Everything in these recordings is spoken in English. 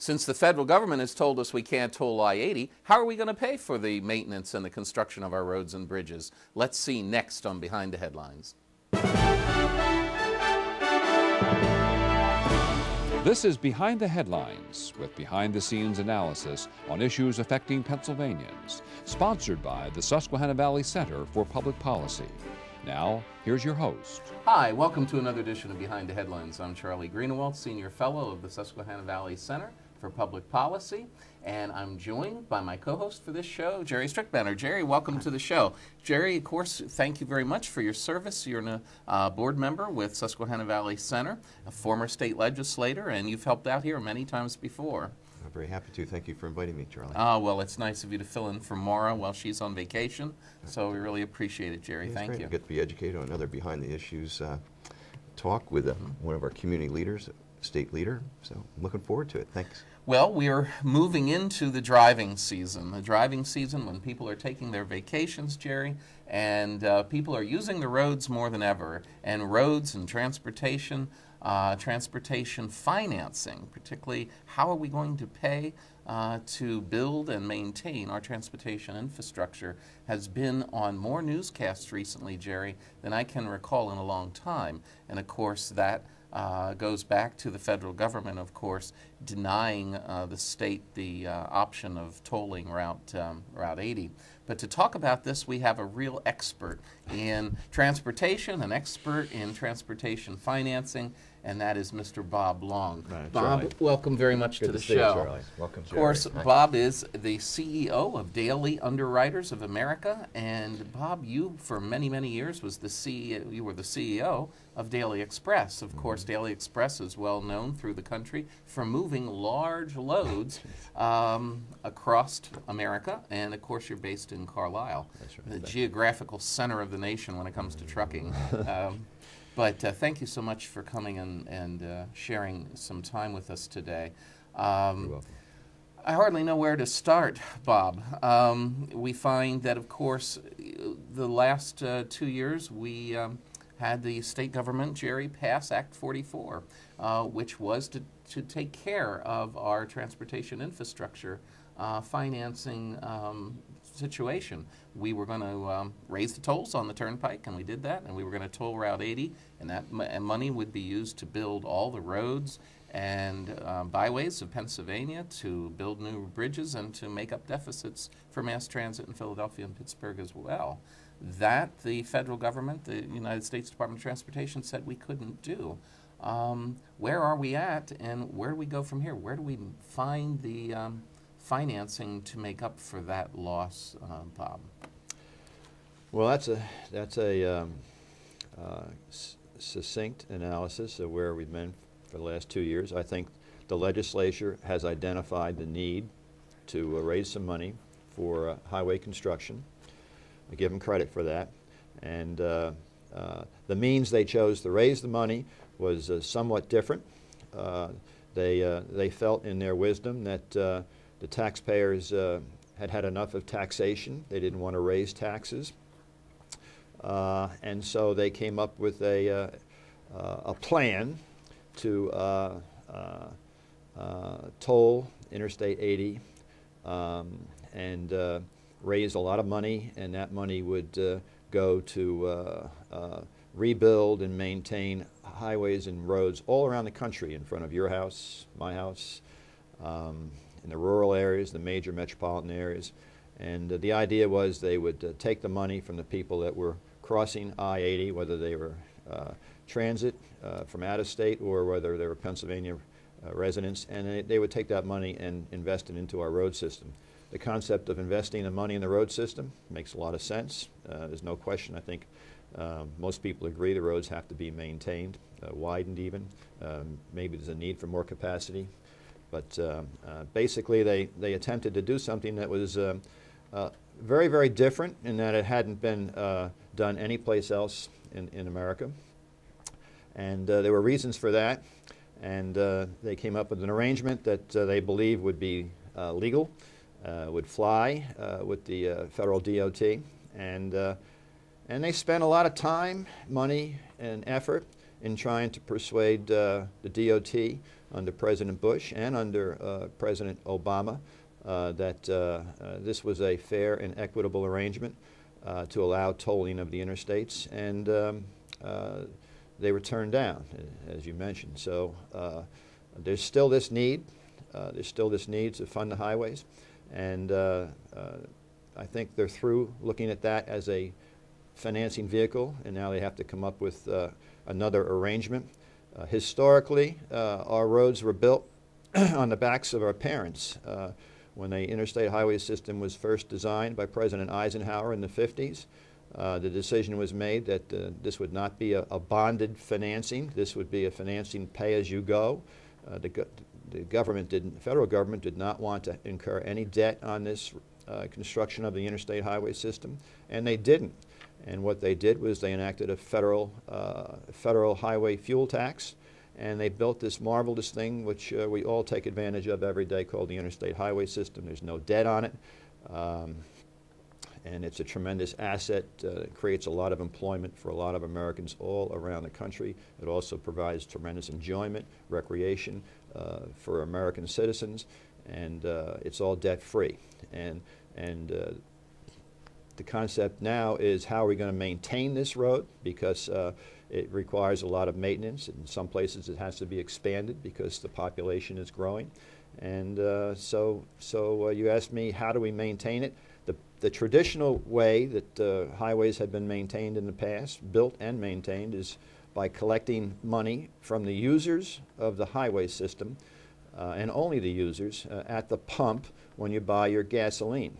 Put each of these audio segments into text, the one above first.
Since the federal government has told us we can't toll I-80, how are we going to pay for the maintenance and the construction of our roads and bridges? Let's see next on Behind the Headlines. This is Behind the Headlines, with behind-the-scenes analysis on issues affecting Pennsylvanians, sponsored by the Susquehanna Valley Center for Public Policy. Now, here's your host. Hi, welcome to another edition of Behind the Headlines. I'm Charlie Greenawalt, Senior Fellow of the Susquehanna Valley Center for Public Policy, and I'm joined by my co-host for this show, Jere Strittmatter. Jere, welcome to the show. Jere, of course, thank you very much for your service. You're a board member with Susquehanna Valley Center, a former state legislator, and you've helped out here many times before. I'm very happy to. Thank you for inviting me, Charlie. Well, it's nice of you to fill in for Maura while she's on vacation, so we really appreciate it, Jere. Thank you. I get to be educated on another behind the issues talk with one of our community leaders, state leader, so I'm looking forward to it. Thanks. Well, we are moving into the driving season when people are taking their vacations, Jere, and people are using the roads more than ever, and roads and transportation financing, particularly how are we going to pay to build and maintain our transportation infrastructure, has been on more newscasts recently, Jere, than I can recall in a long time. And of course that goes back to the federal government, of course, denying the state the option of tolling Route 80. But to talk about this, we have a real expert in transportation, an expert in transportation financing, and that is Mr. Bob Long. Bob, welcome very much to the show. Charlie. Welcome, Of course, Bob is the CEO of Daily Underwriters of America, and Bob, you for many, many years was the CEO. You were the CEO of Daily Express. Of course, Daily Express is well known through the country for moving large loads across America, and of course, you're based in Carlisle, the geographical center of the nation when it comes to trucking. But thank you so much for coming and sharing some time with us today. You're welcome. I hardly know where to start, Bob. We find that, of course, the last 2 years we had the state government, Jere, pass Act 44, which was to take care of our transportation infrastructure financing situation. We were going to raise the tolls on the turnpike, and we did that, and we were going to toll Route 80, and that money would be used to build all the roads and byways of Pennsylvania, to build new bridges, and to make up deficits for mass transit in Philadelphia and Pittsburgh as well. That the federal government, the United States Department of Transportation, said we couldn't do. Where are we at, and where do we go from here? Where do we find the financing to make up for that loss, Bob? Well, that's a succinct analysis of where we've been for the last 2 years. I think the legislature has identified the need to raise some money for highway construction. I give them credit for that. And the means they chose to raise the money was somewhat different. They felt in their wisdom that the taxpayers had had enough of taxation. They didn't want to raise taxes. And so they came up with a plan to toll Interstate 80 and raise a lot of money, and that money would go to rebuild and maintain highways and roads all around the country, in front of your house, my house, in the rural areas, the major metropolitan areas. And the idea was they would take the money from the people that were crossing I-80, whether they were transit from out of state or whether they were Pennsylvania residents, and they would take that money and invest it into our road system. The concept of investing the money in the road system makes a lot of sense. There's no question. I think most people agree the roads have to be maintained, widened even. Maybe there's a need for more capacity. But basically they attempted to do something that was very, very different in that it hadn't been done anyplace else in America. And there were reasons for that. And they came up with an arrangement that they believe would be legal, would fly with the federal DOT. And they spent a lot of time, money, and effort in trying to persuade the DOT under President Bush and under President Obama that this was a fair and equitable arrangement to allow tolling of the interstates, and they were turned down, as you mentioned. So there's still this need. There's still this need to fund the highways, and I think they're through looking at that as a financing vehicle, and now they have to come up with another arrangement. Historically, our roads were built on the backs of our parents. When the interstate highway system was first designed by President Eisenhower in the 50s, the decision was made that this would not be a bonded financing. This would be a financing pay-as-you-go. The federal government did not want to incur any debt on this construction of the interstate highway system, and they didn't. And what they did was they enacted a federal highway fuel tax, and they built this marvelous thing which we all take advantage of every day called the interstate highway system. There's no debt on it, and it's a tremendous asset. It creates a lot of employment for a lot of Americans all around the country. It also provides tremendous enjoyment, recreation for American citizens, and it's all debt-free. And the concept now is, how are we going to maintain this road, because it requires a lot of maintenance. In some places it has to be expanded because the population is growing. And so you asked me, how do we maintain it? The traditional way that highways have been maintained in the past, built and maintained, is by collecting money from the users of the highway system, and only the users, at the pump when you buy your gasoline.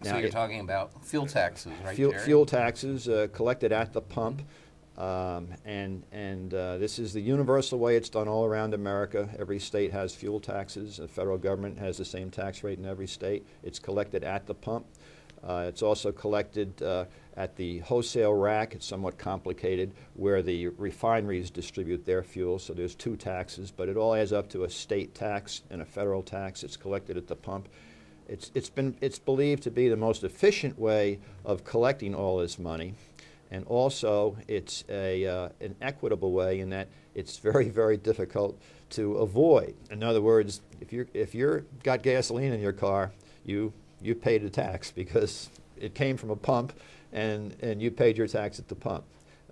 So you're talking about fuel taxes, right, fuel taxes collected at the pump, and this is the universal way it's done all around America. Every state has fuel taxes. The federal government has the same tax rate in every state. It's collected at the pump. It's also collected at the wholesale rack. It's somewhat complicated, where the refineries distribute their fuel, so there's two taxes, but it all adds up to a state tax and a federal tax. It's collected at the pump. It's believed to be the most efficient way of collecting all this money, and also it's an equitable way in that it's very, very difficult to avoid. In other words, if you're got gasoline in your car, you paid a tax because it came from a pump, and you paid your tax at the pump.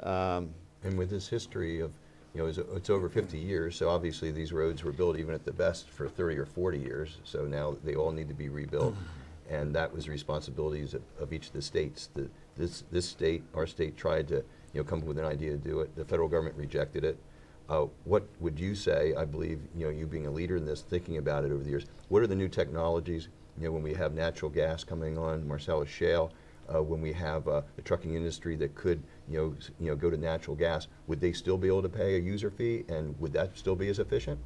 And with this history of, it's over 50 years, so obviously these roads were built even at the best for 30 or 40 years, so now they all need to be rebuilt, and that was the responsibilities of each of the states. This state, our state, tried to come up with an idea to do it. The federal government rejected it. What would you say, I believe, you being a leader in this, thinking about it over the years, what are the new technologies, when we have natural gas coming on, marcellus shale, when we have the trucking industry that could go to natural gas, would they still be able to pay a user fee, and would that still be as efficient?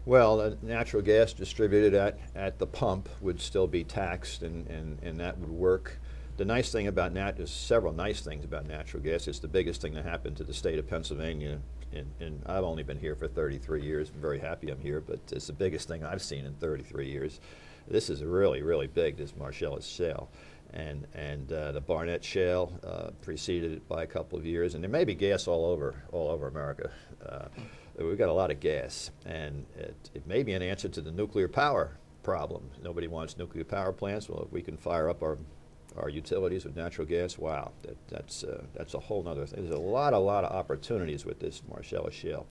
Well, natural gas distributed at the pump would still be taxed, and that would work. The nice thing about there's several nice things about natural gas. It's the biggest thing that happened to the state of Pennsylvania, and I've only been here for 33 years. I'm very happy I'm here, but it's the biggest thing I've seen in 33 years. This is really, really big, this marcellus shale. And the Barnett Shale preceded it by a couple of years, and there may be gas all over America. We've got a lot of gas, and it may be an answer to the nuclear power problem. Nobody wants nuclear power plants. Well, if we can fire up our utilities with natural gas, wow, that's a whole nother thing. There's a lot of opportunities with this marcellus shale.